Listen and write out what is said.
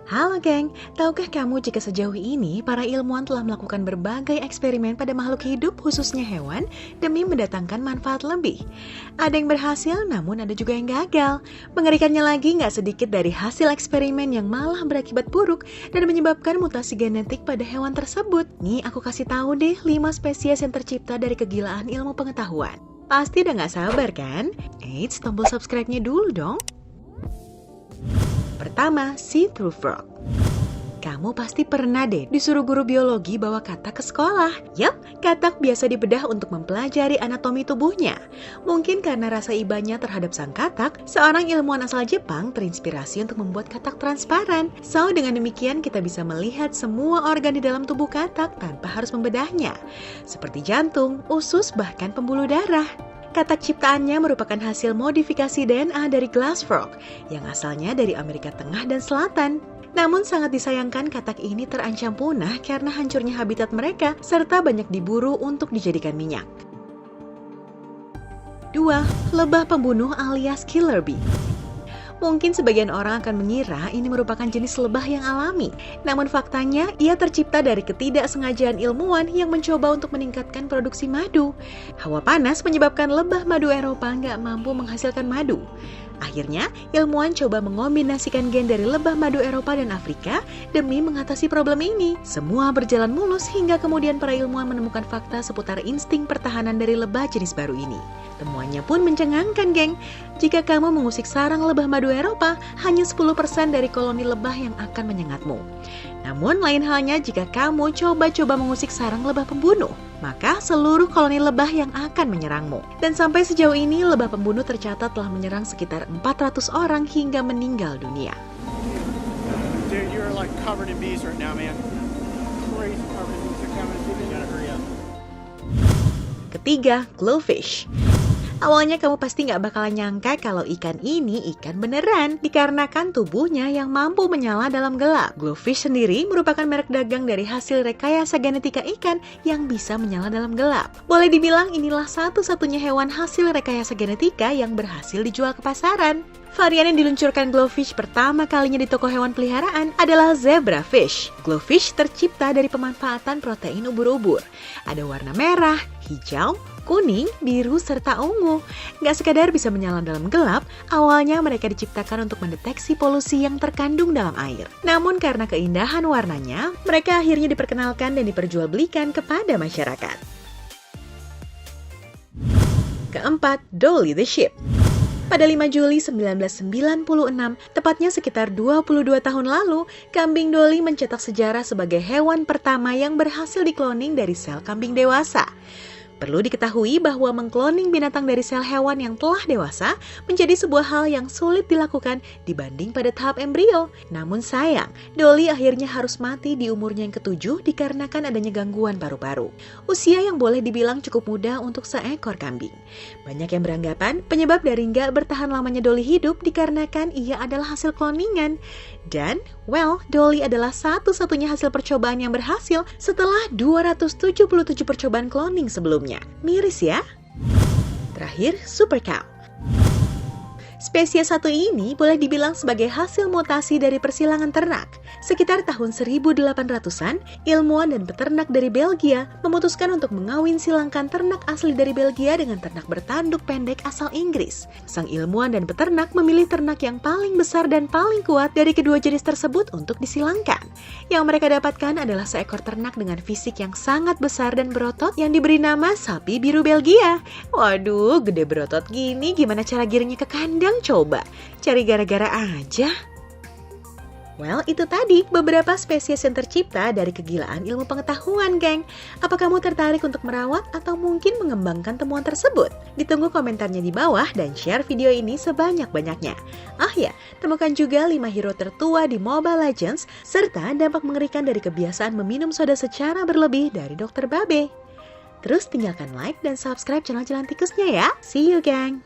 Halo geng, tahukah kamu jika sejauh ini para ilmuwan telah melakukan berbagai eksperimen pada makhluk hidup khususnya hewan demi mendatangkan manfaat lebih? Ada yang berhasil namun ada juga yang gagal. Mengerikannya lagi nggak sedikit dari hasil eksperimen yang malah berakibat buruk dan menyebabkan mutasi genetik pada hewan tersebut. Nih aku kasih tahu deh 5 spesies yang tercipta dari kegilaan ilmu pengetahuan. Pasti udah nggak sabar kan? Eits, tombol subscribe-nya dulu dong. Pertama, see-through frog. Kamu pasti pernah deh disuruh guru biologi bawa katak ke sekolah. Yap, katak biasa dibedah untuk mempelajari anatomi tubuhnya. Mungkin karena rasa ibanya terhadap sang katak, seorang ilmuwan asal Jepang terinspirasi untuk membuat katak transparan. So, dengan demikian kita bisa melihat semua organ di dalam tubuh katak tanpa harus membedahnya. Seperti jantung, usus, bahkan pembuluh darah. Katak ciptaannya merupakan hasil modifikasi DNA dari glass frog yang asalnya dari Amerika Tengah dan Selatan. Namun sangat disayangkan katak ini terancam punah karena hancurnya habitat mereka serta banyak diburu untuk dijadikan minyak. 2. Lebah pembunuh alias killer bee. Mungkin sebagian orang akan mengira ini merupakan jenis lebah yang alami. Namun faktanya, ia tercipta dari ketidaksengajaan ilmuwan yang mencoba untuk meningkatkan produksi madu. Hawa panas menyebabkan lebah madu Eropa nggak mampu menghasilkan madu. Akhirnya, ilmuwan coba mengombinasikan gen dari lebah madu Eropa dan Afrika demi mengatasi problem ini. Semua berjalan mulus hingga kemudian para ilmuwan menemukan fakta seputar insting pertahanan dari lebah jenis baru ini. Temuannya pun mencengangkan, geng. Jika kamu mengusik sarang lebah madu Eropa, hanya 10% dari koloni lebah yang akan menyengatmu. Namun lain halnya jika kamu coba-coba mengusik sarang lebah pembunuh, maka seluruh koloni lebah yang akan menyerangmu. Dan sampai sejauh ini, lebah pembunuh tercatat telah menyerang sekitar 400 orang hingga meninggal dunia. Dude, you're like covered in bees right now, man. Crazy covered in bees. They're coming. You gotta hurry up. Ketiga, glowfish. Awalnya kamu pasti nggak bakalan nyangka kalau ikan ini ikan beneran, dikarenakan tubuhnya yang mampu menyala dalam gelap. Glowfish sendiri merupakan merek dagang dari hasil rekayasa genetika ikan yang bisa menyala dalam gelap. Boleh dibilang inilah satu-satunya hewan hasil rekayasa genetika yang berhasil dijual ke pasaran. Varian yang diluncurkan glowfish pertama kalinya di toko hewan peliharaan adalah zebrafish. Glowfish tercipta dari pemanfaatan protein ubur-ubur. Ada warna merah, hijau, kuning, biru, serta ungu. Nggak sekadar bisa menyala dalam gelap, awalnya mereka diciptakan untuk mendeteksi polusi yang terkandung dalam air. Namun karena keindahan warnanya, mereka akhirnya diperkenalkan dan diperjualbelikan kepada masyarakat. Keempat, Dolly the sheep. Pada 5 Juli 1996, tepatnya sekitar 22 tahun lalu, kambing Dolly mencetak sejarah sebagai hewan pertama yang berhasil dikloning dari sel kambing dewasa. Perlu diketahui bahwa mengkloning binatang dari sel hewan yang telah dewasa menjadi sebuah hal yang sulit dilakukan dibanding pada tahap embrio. Namun sayang, Dolly akhirnya harus mati di umurnya yang ke-7 dikarenakan adanya gangguan paru-paru. Usia yang boleh dibilang cukup muda untuk seekor kambing. Banyak yang beranggapan penyebab dari nggak bertahan lamanya Dolly hidup dikarenakan ia adalah hasil kloningan. Dan, Dolly adalah satu-satunya hasil percobaan yang berhasil setelah 277 percobaan kloning sebelumnya. Miris ya? Terakhir, super cow. Spesies satu ini boleh dibilang sebagai hasil mutasi dari persilangan ternak. Sekitar tahun 1800-an, ilmuwan dan peternak dari Belgia memutuskan untuk mengawin silangkan ternak asli dari Belgia dengan ternak bertanduk pendek asal Inggris. Sang ilmuwan dan peternak memilih ternak yang paling besar dan paling kuat dari kedua jenis tersebut untuk disilangkan. Yang mereka dapatkan adalah seekor ternak dengan fisik yang sangat besar dan berotot yang diberi nama sapi biru Belgia. Waduh, gede berotot gini, gimana cara giringnya ke kandang? Coba, cari gara-gara aja. Itu tadi beberapa spesies yang tercipta dari kegilaan ilmu pengetahuan, geng. Apa kamu tertarik untuk merawat atau mungkin mengembangkan temuan tersebut? Ditunggu komentarnya di bawah dan share video ini sebanyak-banyaknya. Temukan juga 5 hero tertua di Mobile Legends, serta dampak mengerikan dari kebiasaan meminum soda secara berlebih dari Dr. Babe. Terus tinggalkan like dan subscribe channel Jalan Tikusnya ya. See you, geng!